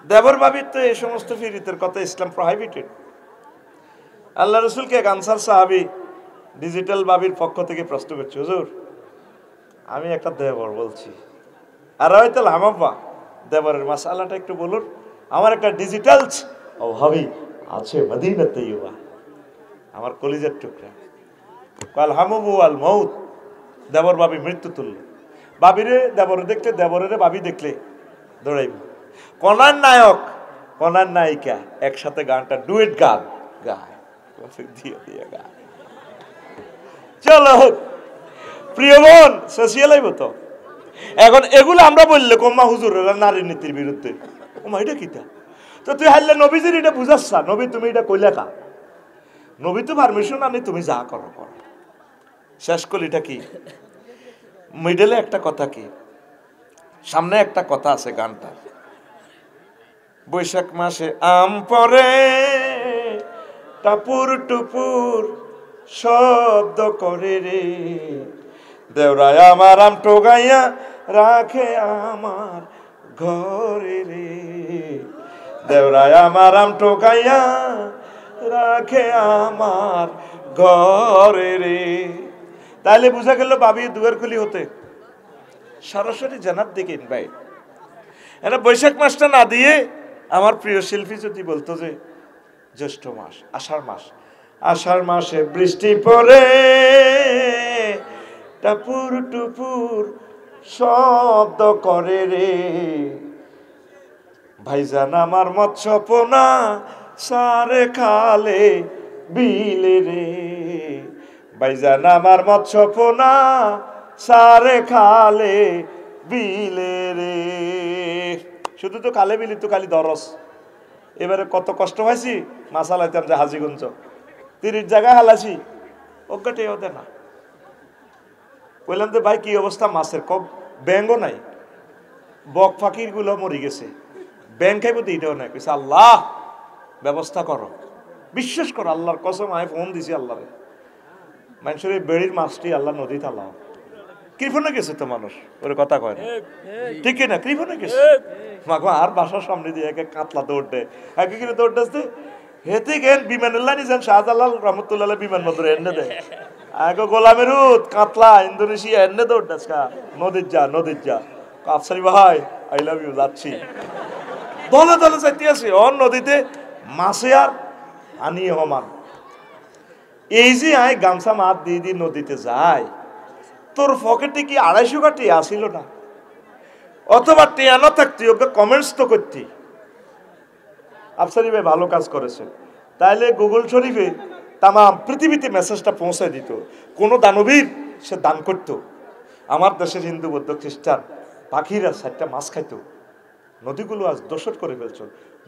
দেবর ভাবির তো এই সমস্ত ফিরিতের কথা ইসলাম প্রহিবিটেড। আল্লাহ রসুলকে এক আনসার সাহাবী ডিজিটাল ভাবির পক্ষ থেকে প্রশ্ন করছে, হুজুর আমি একটা দেবর বলছি, আর হয়তো লামাব্বা দেবরের মাসালাটা একটু বলুন, আমার একটা ডিজিটাল ও ভাবি আছে মদিনাতে ইউবা, আমার কলিজার টুকরা। কাল হামু আল মউত, দেবর ভাবি মৃত্যু তুল্য। ভাবিরে দেবরে দেখলে, দেবরের ভাবি দেখলে দৌড়াইব। কনার নায়ক কনার নায়িকা একসাথে গানটা ডুয়েট গান গায়, দিয়ে দিয়ে গায়। চলো প্রিয় বোন, সোশিয়াল হইব তো। এখন এগুলো আমরা বললে কম্মা হুজুর নারী নীতির বিরুদ্ধে, ওমা এটা কিটা? তো তুই হারলে নবীজির এটা বুঝাচ্ছা, নবী তুমি এটা কইলে কা? নবী তো পারমিশন আনি, তুমি যা করো করো। শেষ কলিটা কি? মিডলে একটা কথা কি, সামনে একটা কথা আছে গানটা। বৈশাখ মাসে আম পরে টাপুর টুপুর শব্দ করে রে, দেওরায় আমার আম টোগাইয়া রাখে আমার ঘরে রে, দেওরায় আমার আম টোগাইয়া রাখে আমার ঘরে রে। তাইলে বুঝা গেল ভাবি দুয়ার খুলি হতে সরাসরি জানার দিকে ইনভাইট। এটা বৈশাখ মাসটা না দিয়ে আমার প্রিয় শিল্পী যদি বলতো যে জ্যৈষ্ঠ মাস, আষাঢ় মাস, আষাঢ় মাসে বৃষ্টি পড়ে টাপুর টুপুর শব্দ করে রে, ভাইজান আমার মৎস্য পোনা সারে খালে বিলে রে, ভাইজান আমার মৎস্য পোনা সারে খালে বিলে রে। শুধু তো কালে বিলি তো খালি দরস। এবারে কত কষ্ট হয়েছি, মাছ হালাইতাম যে হাজিগঞ্জ 30 জায়গায় হালাইছি, অজ্ঞাটে ওদের না। বললাম যে ভাই কি অবস্থা মাছের, কব ব্যাঙ্গও নাই, বক ফাঁকির গুলো মরি গেছে, ব্যাং খাইব তো এটাও নাই। কইছে আল্লাহ ব্যবস্থা করো, বিশ্বাস করো আল্লাহর কসম, আমি ফোন দিছি আল্লাহরে, মানুষের এই বেড়ির মাছটি আল্লাহ নদী তালাও। কৃপণে গেছে তো মানুষ, ওর কথা কয় না, ঠিক না? কৃপণে গেছে মাগো, আর বাসার সামনে দিয়ে একে কাতলা দৌড় দেয়, একে কিনে দৌড় আসতে হেতে গেন বিমানুল্লাহ নিজান শাহজালাল রহমতুল্লাহ বিমান বন্দরে এনে দেয়, আগে গোলামেরুদ কাতলা ইন্দোনেশিয়া এনে দৌড় দাস কা, নদীর যা নদীর যা। আফসারি ভাই আই লাভ ইউ, যাচ্ছি। দলে দলে যাইতে আছে অন নদীতে, মাছে আর আনি হমান। এই যে আয় গামছা মাত দিয়ে দিয়ে নদীতে যায়, তোর পকেটে কি 250 কাটি আসিল না? অথবা টিয়া না থাকতি, ওকে কমেন্টস তো করতি আফসারি ভাই ভালো কাজ করেছে, তাইলে গুগল শরীফে তাম পৃথিবীতে মেসেজটা পৌঁছায় দিত। কোন দানবীর সে দান করত। আমার দেশের হিন্দু বৌদ্ধ খ্রিস্টান পাখিরা 4টা মাছ খাইতো, নদীগুলো আজ দোষর করে ফেলছ।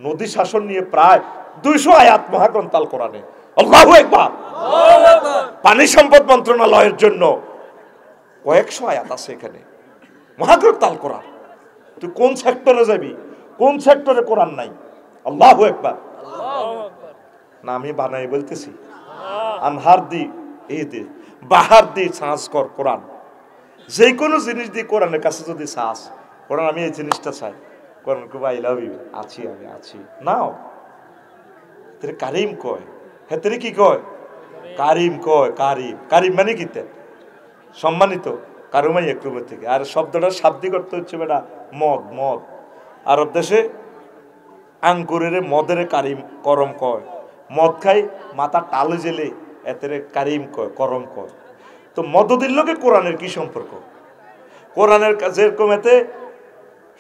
নদী শাসন নিয়ে প্রায় 200 আয়াত মহাগ্রন্থ আল কোরআনে। আল্লাহু আকবার। পানি সম্পদ মন্ত্রণালয়ের জন্য কয়েকশো আয়াত আছে এখানে, মহাগ্রন্থ আল কোরআন। তুই কোন সেক্টরে যাবি, কোন সেক্টরে কোরআন নাই? আল্লাহু আকবার। না আমি বানাই বলতেছি, আনহার দি এই দি বাহার দি সাহস কর কোরআন। যে কোনো জিনিস দিয়ে কোরআনের কাছে যদি সাহস, কোরআন আমি এই জিনিসটা চাই, কোরআন কো আই লাভ ইউ, আছি আমি আছি নাও। তেরে কারিম কয়, হ্যাঁ তেরে কি কয়? কারিম কয়। কারিম, কারিম মানে কি? সম্মানিত, কারুমাই একরুমের থেকে। আর শব্দটার শাব্দিক অর্থ হচ্ছে বেটা মদ। মদ আরব দেশে আঙ্কুরের মদের কারিম করম কয়, মদ খাই মাথা টালে জেলে এতে কারিম কয়, করম কয়। তো মদদির লোকে কোরআনের কি সম্পর্ক? কোরআনের যেরকম এতে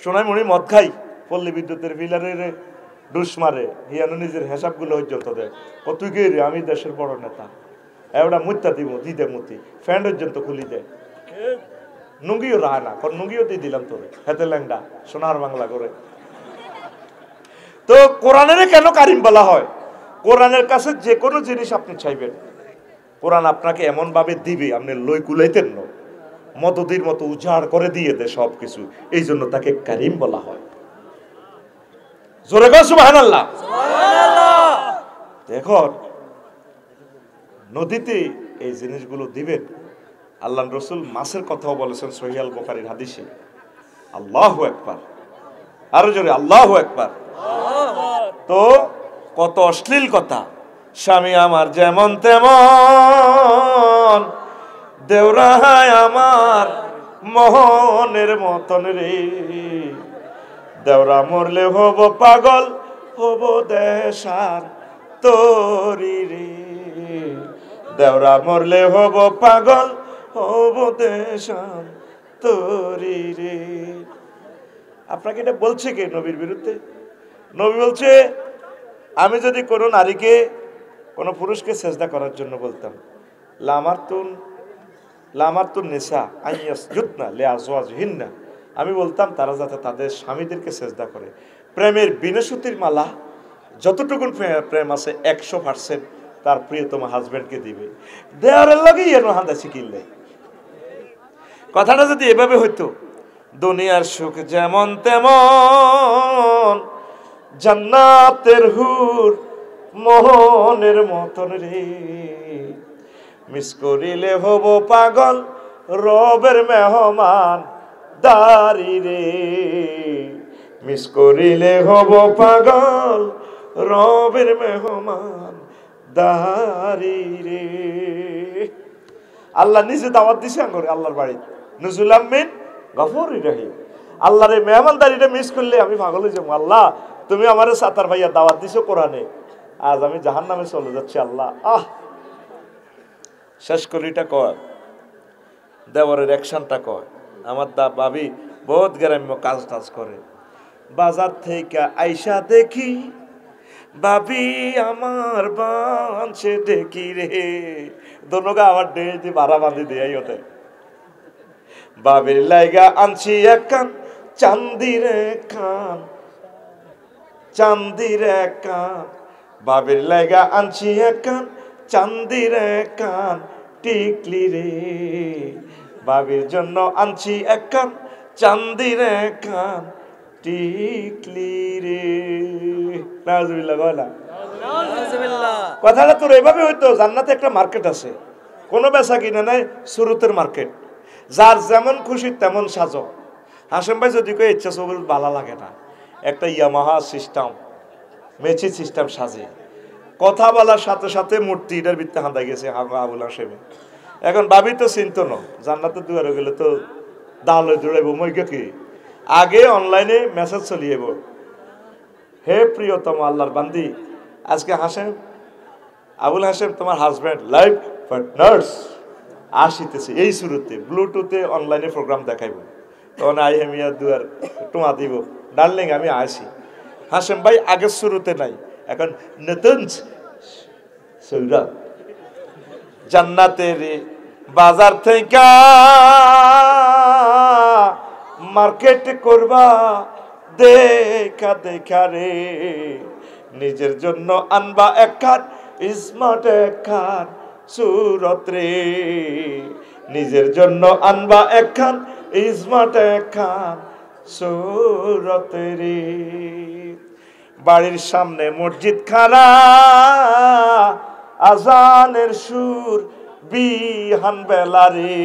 সোনাইমণি মদ খাই পল্লী বিদ্যুতের বিলারের ডুস মারে, হিয়ানো নিজের হিসাবগুলো পর্যন্ত দেয়। ও তুই কে রে? আমি দেশের বড় নেতা, এবার মুত্তা দিব দিদে মুতি ফ্যান পর্যন্ত খুলি দেয়, নুঙ্গিও রায় না, নুঙ্গিও দিয়ে দিলাম তোরে, হেতে ল্যাংডা সোনার বাংলা করে। তো কোরআনের কেন কারিম বলা হয়? কোরআনের কাছে যে কোনো জিনিস আপনি চাইবেন, কোরআন আপনাকে এমন ভাবে দিবে আপনি লই কুলাইতেন না, মদদির মতো উজাড় করে দিয়ে দেয় সবকিছু। এই জন্য তাকে কারিম বলা হয়। জোরে কর সুবহানাল্লাহ। এখন নদীতে এই জিনিসগুলো দিবেন। আল্লাহ রসুল মাছের কথাও বলেছেন সহিহ আল বুখারীর হাদিসে। আল্লাহু আকবার, আরো জোরে আল্লাহু আকবার। তো কত অশ্লীল কথা, স্বামী আমার যেমন তেমন, দেওরায় আমার মোহনের মতন রে, দেওরা মরলে হব পাগল, হব দেশার তোরি রে, দেওরা মরলে হব পাগল, হব দেশার তোরি রে। আপনাকে এটা বলছে কে নবীর বিরুদ্ধে? নবী বলছে, আমি যদি কোনো নারীকে, কোনো পুরুষকে সেজদা করার জন্য বলতাম, লামারতুন নেশা আইয়াসজুদনা লিআজওয়াজিহিন্না, আমি বলতাম তারা যাতে তাদের স্বামীদেরকে সেজদা করে। প্রেমের বিনশুতির মালা যতটুকু প্রেম আছে 100% তার প্রিয়তম হাজবেন্ডকে দিবে। দেওয়ারের লগেই এর হান্দাসি কিনলে। কথাটা যদি এভাবে হইতো, দুনিয়ার সুখ যেমন তেমন, জান্নাতের হুর মোহনের মতন রে, মিস করিলে হব পাগল, রবের মেহমান দারি রে, মিস করিলে হব পাগল, রবের মেহমান দারি রে। আল্লাহ নিজে দাওয়াত দিছে করে আল্লাহর বাড়ি, নজরুল আমিন গফুরুর রহিম। আল্লাহর এই মেহমানদারিটা মিস করলে আমি পাগল হয়ে যাবো। আল্লাহ তুমি আমারে সাতার ভাইয়া দাওয়াত দিছো কোরআনে, আজ আমি জাহান্নামে চলে যাচ্ছি। আল্লাহ শেষ করিটা কয়, দেওয়ারের অ্যাকশনটা কয়, আমার ভাবি বহুত গ্রাম্য কাজ টাজ করে, বাজার থেকে আইসা দেখি ভাবি আমার বাঁচে দেখি রে, দোনোগা আমার ডেজি ভাড়া বাঁধি দিয়ে ওতে, বাবির লাইগা আনছি এক কান চান্দির কান, চান্দির কান, বাবির লাইগা আনছি এক কান চান্দির কান টিকলি রে, বাবির জন্য আনছি এক কান চান্দির কান টিকলি রে। নাউজুবিল্লাহ বলা কথাটা তোর এভাবে হইতো, জান্নাতে একটা মার্কেট আছে, কোনো বেচা কিনা নাই, সুরতের মার্কেট, যার যেমন খুশি তেমন সাজো। হাসেম ভাই যদি কই ইচ্ছা সবুজ ভালো লাগে না, একটা ইয়ামাহা সিস্টেম, মেচি সিস্টেম সাজে, কথা বলার সাথে সাথে মূর্তি এটার ভিত্তি হাঁদা গেছে আবুল হাসেমে। এখন ভাবি তো চিন্ত ন, জান্নাতের দুয়ারে গেলে তো দাঁড়ে দৌড়াইব মইকে কি, আগে অনলাইনে মেসেজ চলিয়েব, হে প্রিয়তম আল্লাহর বান্দি, আজকে হাসেম আবুল হাসেম তোমার হাজব্যান্ড লাইফ পার্টনার্স আসিতেছে, এই শুরুতে ব্লুটুথে অনলাইনে প্রোগ্রাম দেখাইব, তখন আই হেমিয়া দুয়ার টুমা দিব, ডার্লিং আমি আসি। হাসেম ভাই আগের শুরুতে নাই, এখন নতুন সৌরা জান্নাতের বাজার থেকে মার্কেট করবা দেখা দেখা রে, নিজের জন্য আনবা একখান স্মার্ট একখান সুরত রে, নিজের জন্য আনবা একখান স্মার্ট একখান সুরত রে, বাড়ির সামনে মসজিদ খানা, আজানের সুর বিহান বেলা রে,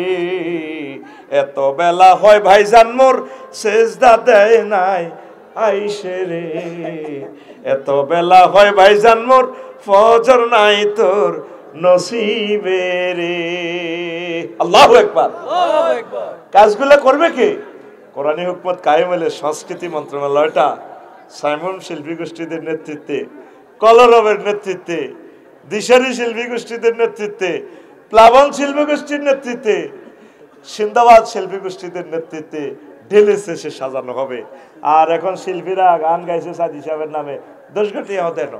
এত বেলা হয় ভাইজান মোর সেজদা দেয় নাই আইসে রে, এত বেলা হয় ভাইজান মোর ফজর নাই তোর নসিবে রে। আল্লাহু আকবার। কাজগুলো করবে কে? কোরআনী হুকমত কায়েম হলে সংস্কৃতি মন্ত্রণালয়টা সাইমন শিল্পী গোষ্ঠীদের নেতৃত্বে, কলরবের নেতৃত্বে, দিশারি শিল্পী গোষ্ঠীদের নেতৃত্বে, প্লাবন শিল্পী গোষ্ঠীর নেতৃত্বে, সিন্দাবাদ শিল্পী গোষ্ঠীদের নেতৃত্বে ঢেলে শেষে সাজানো হবে। আর এখন শিল্পীরা গান গাইছে সাদি সাহেবের নামে, 10 ঘটি ওদের,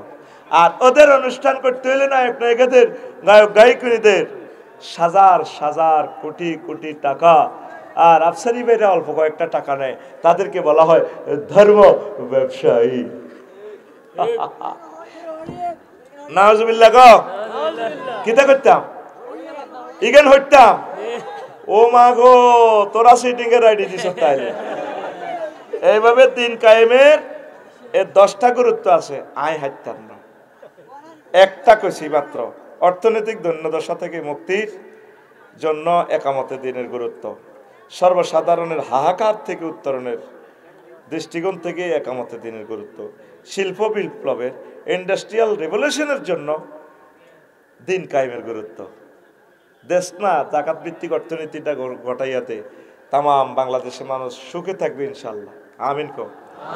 আর ওদের অনুষ্ঠান করতে হলে নায়ক নায়িকাদের, গায়ক গায়িকীদের হাজার হাজার কোটি কোটি টাকা, আর আফসারি ভাইরা অল্প কয়েকটা টাকা নেয়, তাদেরকে বলা হয় ধর্ম ব্যবসায়ী। নাউজুবিল্লাহ গো, কিতা করতাম ইগেন হইতাম, ও মা গো তোরা সিটিং এর আইডি দিছ তাইলে। এইভাবে দিন কায়েমের এর 10টা গুরুত্ব আছে, আয় হাইতাম না, একটা কইছি মাত্র, অর্থনৈতিক দৈন্যদশা থেকে মুক্তির জন্য একামতে দিনের গুরুত্ব, সর্বসাধারণের হাহাকার থেকে উত্তরণের দৃষ্টিকোণ থেকে একামতে দিনের গুরুত্ব, শিল্প বিপ্লবের ইন্ডাস্ট্রিয়াল রেভলিউশনের জন্য দিন কায়েমের গুরুত্ব। দেশ না জাকাত ভিত্তিক অর্থনীতিটা ঘটাইয়াতে তাম বাংলাদেশের মানুষ সুখে থাকবে ইনশাল্লাহ। আমিন কো।